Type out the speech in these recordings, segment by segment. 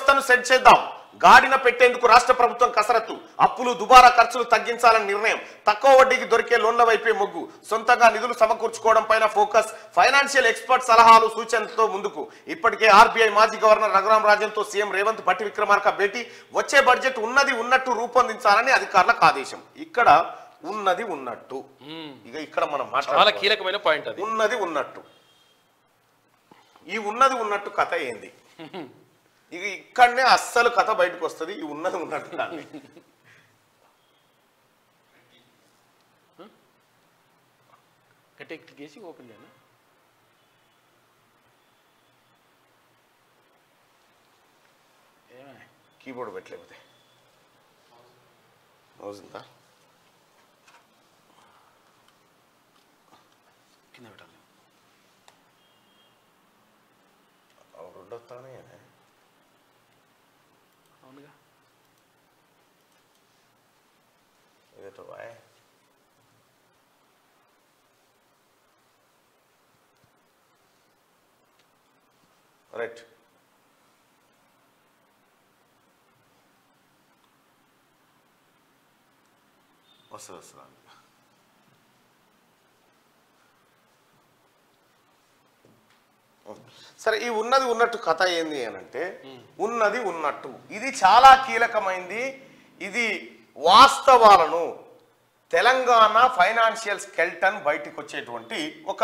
వ్యవస్థను సెట్ చేద్దాం. గాడిన పెట్టేందుకు రాష్ట్ర ప్రభుత్వం కసరత్తు. అప్పులు దుబారా ఖర్చులు తగ్గించాలని నిర్ణయం. తక్కువ వడ్డీకి దొరికే లోన్ల వైపే మొగ్గు. సొంతంగా నిధులు సమకూర్చుకోవడం పైన ఫోకస్. ఫైనాన్షియల్ ఎక్స్పర్ట్ సలహాలు సూచనలతో ముందుకు. ఇప్పటికే ఆర్బీఐ మాజీ గవర్నర్ రఘురాం రాజన్తో సీఎం రేవంత్ భట్టి విక్రమార్క భేటీ. వచ్చే బడ్జెట్ ఉన్నది ఉన్నట్టు రూపొందించాలని అధికారులకు ఆదేశం. ఇక్కడ ఉన్నది ఉన్నట్టు. ఇక ఇక్కడ మనం చాలా కీలకమైన పాయింట్ అది. ఉన్నది ఉన్నట్టు. ఈ ఉన్నది ఉన్నట్టు కథ ఏంది? ఇక ఇక్కడనే అస్సలు కథ బయటకు వస్తుంది. ఈ ఉన్నది ఉన్నట్టు గేసి ఓపెన్ చేయనా? కీబోర్డ్ పెట్టలేకపోతే అవుతుందా? కింద పెట్టాలి. రెండు వస్తానే అవునుగా. ఇదేటో బాయ్. రైట్. వస్తుంది. సరే, ఈ ఉన్నది ఉన్నట్టు కథ ఏంది అనంటే, ఉన్నది ఉన్నట్టు ఇది చాలా కీలకమైంది. ఇది వాస్తవాలను తెలంగాణ ఫైనాన్షియల్ స్కెల్టన్ బయటికి వచ్చేటువంటి ఒక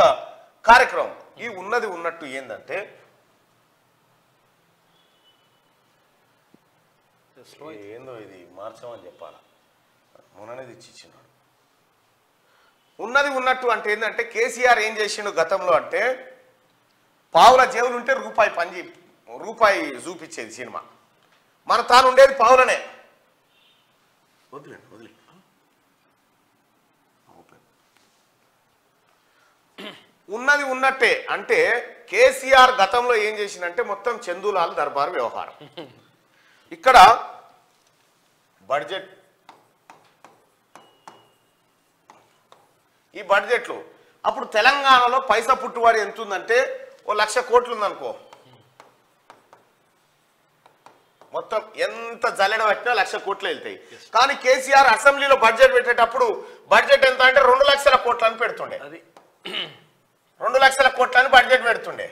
కార్యక్రమం. ఈ ఉన్నది ఉన్నట్టు ఏందంటే, ఏందో ఇది మార్చమని చెప్పాలా, మొన్ననేది ఇచ్చినాడు. ఉన్నది ఉన్నట్టు అంటే ఏంటంటే, కేసీఆర్ ఏం చేసిండు గతంలో అంటే, పావుల జేబులు ఉంటే రూపాయి చూపించేది సినిమా. మన తాను ఉండేది పావులనే. వదిలే ఉన్నది ఉన్నట్టే అంటే, కేసీఆర్ గతంలో ఏం చేసిందంటే మొత్తం చందూలాల్ దర్బార్ వ్యవహారం. ఇక్కడ బడ్జెట్, ఈ బడ్జెట్లో అప్పుడు తెలంగాణలో పైసా పుట్టువాడు ఎంత ఉందంటే, 1,00,000 కోట్లు ఉందనుకో. మొత్తం ఎంత జల్లెడ పట్టినా 1,00,000 కోట్లు వెళ్తాయి. కానీ కేసీఆర్ అసెంబ్లీలో బడ్జెట్ పెట్టేటప్పుడు బడ్జెట్ ఎంత అంటే 2,00,000 కోట్లు అని పెడుతుండే. 2,00,000 కోట్లు అని బడ్జెట్ పెడుతుండే.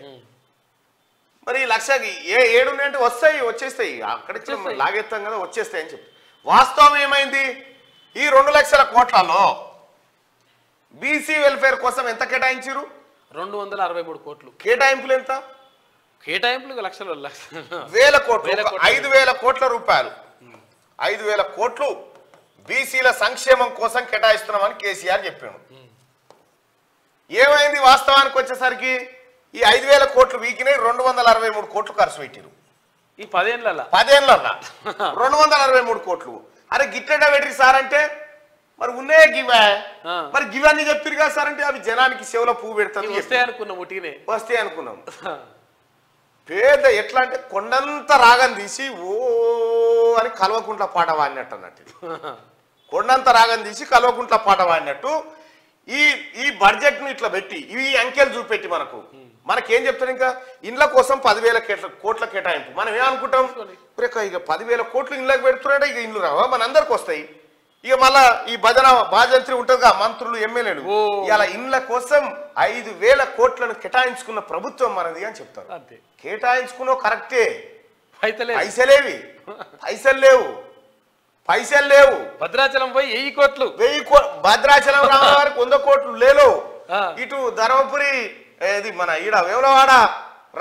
మరి 1,00,000కి 7 ఉన్నాయంటే వచ్చేస్తాయి. అక్కడికి లాగెత్తాం కదా, వచ్చేస్తాయి అని చెప్పి. వాస్తవం ఏమైంది? ఈ 2,00,000 కోట్లలో బీసీ వెల్ఫేర్ కోసం ఎంత కేటాయించారు? 263 కోట్లు. కేటాయింపులు ఎంత? కేటాయింపులు వేల కోట్లు. 5,000 కోట్ల రూపాయలు, 5,000 కోట్లు బీసీల సంక్షేమం కోసం కేటాయిస్తున్నామని కేసీఆర్ చెప్పాడు. ఏమైంది? వాస్తవానికి వచ్చేసరికి ఈ 5,000 కోట్లు వీకినాయి, 263 కోట్లు ఖర్చు పెట్టారు. ఈ 10 ఏళ్ళ 263 కోట్లు. అరే గిట్టెడ పెట్టిరు సార్ అంటే, మరి ఉన్నాయే గివా, మరి గివన్నీ చెప్తారు కదా సార్ అంటే, అవి జనానికి సేవలో పువ్వు పెడతారు. వస్తే అనుకున్నాం. పేద ఎట్లా అంటే, కొండంత రాగం తీసి ఓ అని కల్వకుంట్ల పాట వాడినట్టు అన్నట్టు. కొండంత రాగం తీసి కల్వకుంట్ల పాట వాడినట్టు ఈ బడ్జెట్ ను ఇట్లా పెట్టి, ఇవి అంకెలు చూపెట్టి మనకేం చెప్తారు? ఇంకా ఇండ్ల కోసం 10,000 కోట్ల కేటాయింపు. మనం ఏమనుకుంటాం? ఇక 10,000 కోట్లు ఇండ్లకు పెడుతున్నాడే, ఇక ఇండ్లు రావా? మన అందరికి వస్తాయి. ఇక మళ్ళా ఈ బాజంత్రి ఉంటుందిగా, మంత్రులు ఎమ్మెల్యేలు. ఇలా ఇండ్ల కోసం 5,000 కోట్లను కేటాయించుకున్న ప్రభుత్వం మనది అని చెప్తారు. కేటాయించుకున్నావు కరెక్టే, పైసలు లేవు. భద్రాచలం పోయి 1000 కోట్లు, భద్రాచలం రామవారికి 100 కోట్లు లేలో. ఇటు ధర్మపురి మన ఈడ వేములవాడ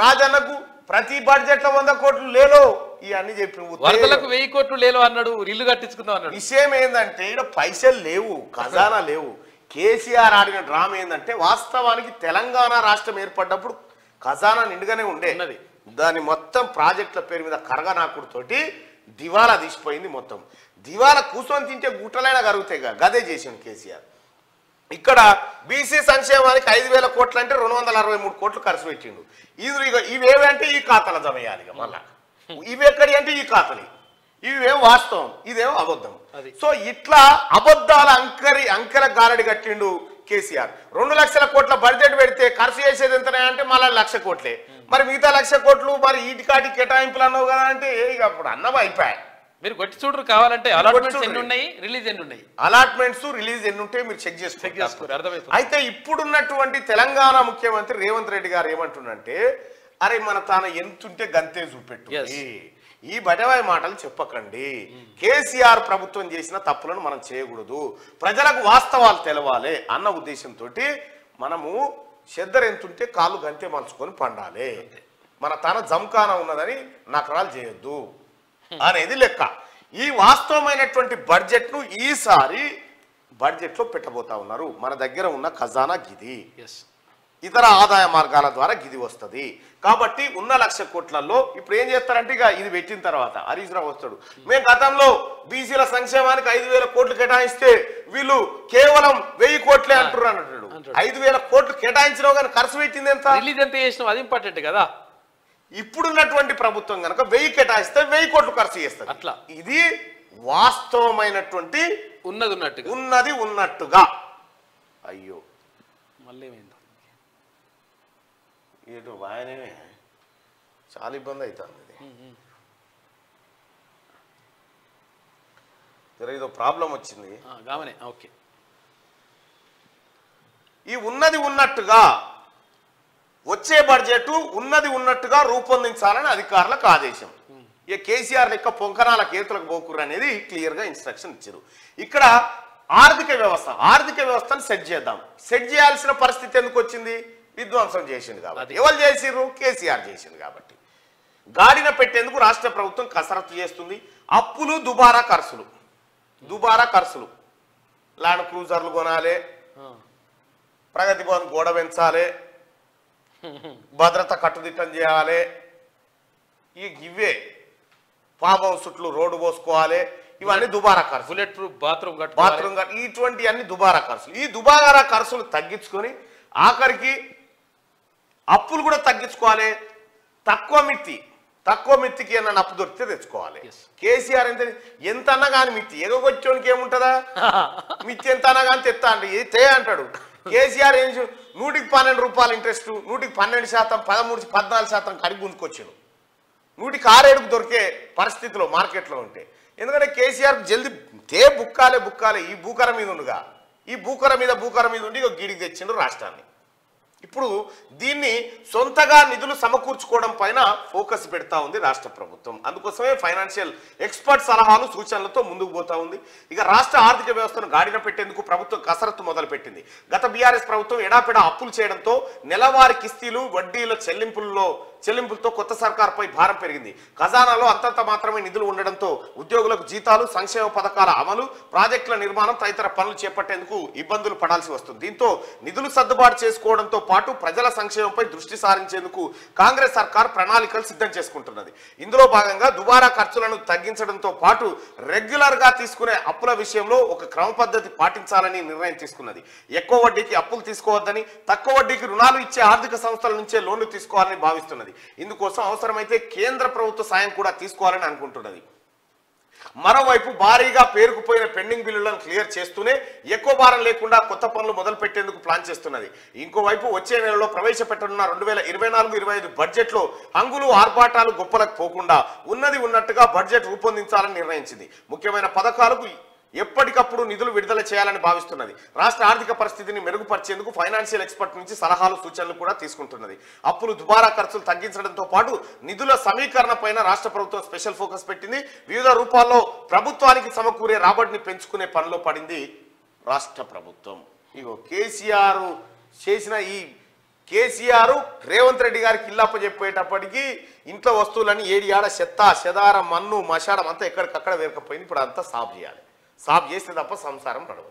రాజన్నకు ప్రతి బడ్జెట్ లో 100 కోట్లు లేలో. ఇవన్నీ చెప్పి 1000 కోట్లు లేలో అన్నాడు, ఇల్లు కట్టించుకుందాం అన్నాడు. విషయం ఏంటంటే, ఇక్కడ పైసలు లేవు, ఖజానా లేవు. కేసీఆర్ ఆడిన డ్రామా ఏంటంటే, వాస్తవానికి తెలంగాణ రాష్ట్రం ఏర్పడ్డప్పుడు ఖజానా నిండుగానే ఉండేది. దాని మొత్తం ప్రాజెక్టుల పేరు మీద కరగనాకుడుతోటి దివాలా తీసిపోయింది. మొత్తం దివాలా కూర్చొని తింటే గుట్టలైనా కరుగుతాయి. గదే చేసింది కేసీఆర్. ఇక్కడ బీసీ సంక్షేమానికి 5,000 కోట్లు అంటే 263 కోట్లు ఖర్చు పెట్టిండు. ఇవేవంటే ఈ ఖాతాలు జమ చేయాలి. మళ్ళా ఇవెక్కడి అంటే ఈ ఖాతాలు, ఇవేం వాస్తవం, ఇదేమో అబద్ధం. సో ఇట్లా అబద్ధాల అంకెల గారడి కట్టిండు కేసీఆర్. 2,00,000 కోట్ల బడ్జెట్ పెడితే ఖర్చు చేసేది ఎంతనే అంటే మళ్ళీ 1,00,000 కోట్లే. మరి మిగతా 1,00,000 కోట్లు మరి ఈటికాటి కేటాయింపులు అన్నావు కదా అంటే ఇక అప్పుడు అన్నవి అయిపోయాయి. మీరు కొట్టి చూడరు కావాలంటే అలాట్మెంట్స్ ఎన్ని ఉన్నాయి, రిలీజ్ ఎన్ని ఉన్నాయి, అలాట్మెంట్స్ రిలీజ్ ఎన్ని ఉంటాయి మీరు చెక్ చేసుకోరు. అర్థమైపోతుంది. అయితే ఇప్పుడున్నటువంటి తెలంగాణ ముఖ్యమంత్రి రేవంత్ రెడ్డి గారు ఏమంటున్నంటే అరే మన తాను ఎంతుంటే గంతే చూపెట్టు, ఈ బటవాయి మాటలు చెప్పకండి, కేసీఆర్ ప్రభుత్వం చేసిన తప్పులను మనం చేయకూడదు, ప్రజలకు వాస్తవాలు తెలవాలి అన్న ఉద్దేశంతో మనము చెద్దరు ఎంతుంటే కాళ్ళు గంతే మలుచుకొని పండాలి, మన తన జంకాన ఉన్నదని నకరాలు చేయొద్దు అనేది లెక్క. ఈ వాస్తవమైనటువంటి బడ్జెట్ ను ఈసారి బడ్జెట్ లో పెట్టబోతా ఉన్నారు. మన దగ్గర ఉన్న ఖజానా గిది, ఇతర ఆదాయ మార్గాల ద్వారా గిది వస్తుంది. కాబట్టి ఉన్న 1,00,000 కోట్లలో ఇప్పుడు ఏం చేస్తారంటే ఇక ఇది పెట్టిన తర్వాత హరీష్ రావు వస్తాడు, మేము గతంలో బీసీల సంక్షేమానికి 5,000 కోట్లు కేటాయిస్తే వీళ్ళు కేవలం 1,000 కోట్లే అంటారు అన్నట్టు. 5,000 కోట్లు కేటాయించడం కానీ ఖర్చు పెట్టింది ఎంత, రిలీజ్ ఎంత చేసినాం అది ఇంపార్టెంట్ కదా. ఇప్పుడున్నటువంటి ప్రభుత్వం కనుక 1000 కేటాయిస్తే 1000 కోట్లు ఖర్చు చేస్తారు. అట్లా ఇది వాస్తవమైనటువంటి ఉన్నది ఉన్నట్టుగా. అయ్యో మళ్ళీ ఏటో బాగానే చాలా ఇబ్బంది అవుతుంది. ఇది ఏదో ప్రాబ్లం వచ్చింది. ఓకే, ఈ ఉన్నది ఉన్నట్టుగా వచ్చే బడ్జెట్ ఉన్నది ఉన్నట్టుగా రూపొందించాలని అధికారులకు ఆదేశం. ఇక కేసీఆర్ లెక్క పొంకనాల కేతులకు పోకురు అనేది క్లియర్ గా ఇన్స్ట్రక్షన్ ఇచ్చారు. ఇక్కడ ఆర్థిక వ్యవస్థను సెట్ చేద్దాం. సెట్ చేయాల్సిన పరిస్థితి ఎందుకు వచ్చింది? విధ్వంసం చేసింది కాబట్టి. ఎవరు చేసిర్రు? కేసీఆర్ చేసింది కాబట్టి. గాడిన పెట్టేందుకు రాష్ట్ర ప్రభుత్వం కసరత్తు చేస్తుంది. అప్పులు దుబారా ఖర్చులు, ల్యాండ్ క్రూజర్లు కొనాలి, ప్రగతి భవన్ గోడ పెంచాలి, భద్రత కట్టుదిట్టం చేయాలి, ఇవే పాపం చుట్లు రోడ్డు పోసుకోవాలి, ఇవన్నీ దుబారా ఖర్చు. బుల్లెట్ ప్రూఫ్ బాత్రూమ్ ఇటువంటి అన్ని దుబారా ఖర్చులు. ఈ దుబారా ఖర్చులు తగ్గించుకొని ఆఖరికి అప్పులు కూడా తగ్గించుకోవాలి. తక్కువ మిత్తికి ఏమన్నా అప్పు దొరికితే తెచ్చుకోవాలి. కేసీఆర్ ఎంత అన్నా కానీ మిత్తి ఎగొచ్చోనికి ఏముంటుందా? మిత్తి ఎంత అన్నా కానీ తెస్తా అంటే తే అంటాడు. కేసీఆర్ ఏం 100కి 12 రూపాయలు ఇంట్రెస్ట్, 100కి 12%, 13-14% కడిగి గుంజుకొచ్చాడు. 100కి 6-7 దొరికే పరిస్థితిలో మార్కెట్లో ఉంటే. ఎందుకంటే కేసీఆర్ జల్దీ బుక్కాలే ఈ భూకర మీద ఉండగా, ఈ భూకర మీద ఉండి గీడికి తెచ్చిండు రాష్ట్రాన్ని. ఇప్పుడు దీన్ని సొంతగా నిధులు సమకూర్చుకోవడం పైన ఫోకస్ పెడతా ఉంది రాష్ట్ర ప్రభుత్వం. అందుకోసమే ఫైనాన్షియల్ ఎక్స్పర్ట్ సలహాలు సూచనలతో ముందుకు పోతా ఉంది. ఇక రాష్ట్ర ఆర్థిక వ్యవస్థను గాడిన పెట్టేందుకు ప్రభుత్వం కసరత్తు మొదలుపెట్టింది. గత బీఆర్ఎస్ ప్రభుత్వం ఎడాపెడా అప్పులు చేయడంతో నెలవారీ కిస్తీలు వడ్డీల చెల్లింపులతో కొత్త సర్కార్పై భారం పెరిగింది. ఖజానాలో అంతంత మాత్రమే నిధులు ఉండడంతో ఉద్యోగులకు జీతాలు, సంక్షేమ పథకాల అమలు, ప్రాజెక్టుల నిర్మాణం తదితర పనులు చేపట్టేందుకు ఇబ్బందులు పడాల్సి వస్తుంది. దీంతో నిధులు సర్దుబాటు చేసుకోవడంతో పాటు ప్రజల సంక్షేమంపై దృష్టి సారించేందుకు కాంగ్రెస్ సర్కార్ ప్రణాళికలు సిద్ధం చేసుకుంటున్నది. ఇందులో భాగంగా దుబారా ఖర్చులను తగ్గించడంతో పాటు రెగ్యులర్ గా తీసుకునే అప్పుల విషయంలో ఒక క్రమ పద్ధతి పాటించాలని నిర్ణయం తీసుకున్నది. ఎక్కువ వడ్డీకి అప్పులు తీసుకోవద్దని, తక్కువ వడ్డీకి రుణాలు ఇచ్చే ఆర్థిక సంస్థల నుంచే లోన్లు తీసుకోవాలని భావిస్తున్నది. ఇందుకోసం అవసరమైతే కేంద్ర ప్రభుత్వ సాయం కూడా తీసుకోవాలని అనుకుంటున్నది. మరోవైపు భారీగా పేరుకుపోయిన పెండింగ్ బిల్లులను క్లియర్ చేస్తూనే ఎక్కువ భారం లేకుండా కొత్త పనులు మొదలు పెట్టేందుకు ప్లాన్ చేస్తున్నది. ఇంకోవైపు వచ్చే నెలలో ప్రవేశపెట్టనున్న 2024-25 బడ్జెట్లో హంగులు ఆర్భాటాలు గొప్పలకు పోకుండా ఉన్నది ఉన్నట్టుగా బడ్జెట్ రూపొందించాలని నిర్ణయించింది. ముఖ్యమైన పథకాలకు ఎప్పటికప్పుడు నిధులు విడుదల చేయాలని భావిస్తున్నది. రాష్ట్ర ఆర్థిక పరిస్థితిని మెరుగుపరిచేందుకు ఫైనాన్షియల్ ఎక్స్పర్ట్ నుంచి సలహాలు సూచనలు కూడా తీసుకుంటున్నది. అప్పులు దుబారా ఖర్చులు తగ్గించడంతో పాటు నిధుల సమీకరణ పైన రాష్ట్ర ప్రభుత్వం స్పెషల్ ఫోకస్ పెట్టింది. వివిధ రూపాల్లో ప్రభుత్వానికి సమకూరే రాబడిని పెంచుకునే పనిలో పడింది రాష్ట్ర ప్రభుత్వం. ఇగో కేసీఆర్ రేవంత్ రెడ్డి గారికి ఇల్లప్ప చెప్పేటప్పటికి ఇంట్లో వస్తువులని ఏడియాడ చెత్త చెదారం మన్ను మషాడం అంతా ఎక్కడికక్కడ వేరకపోయింది. ఇప్పుడు అంతా సాఫ్ చేయాలి. సాఫ్ చేస్తే తప్ప సంసారం నడవదు.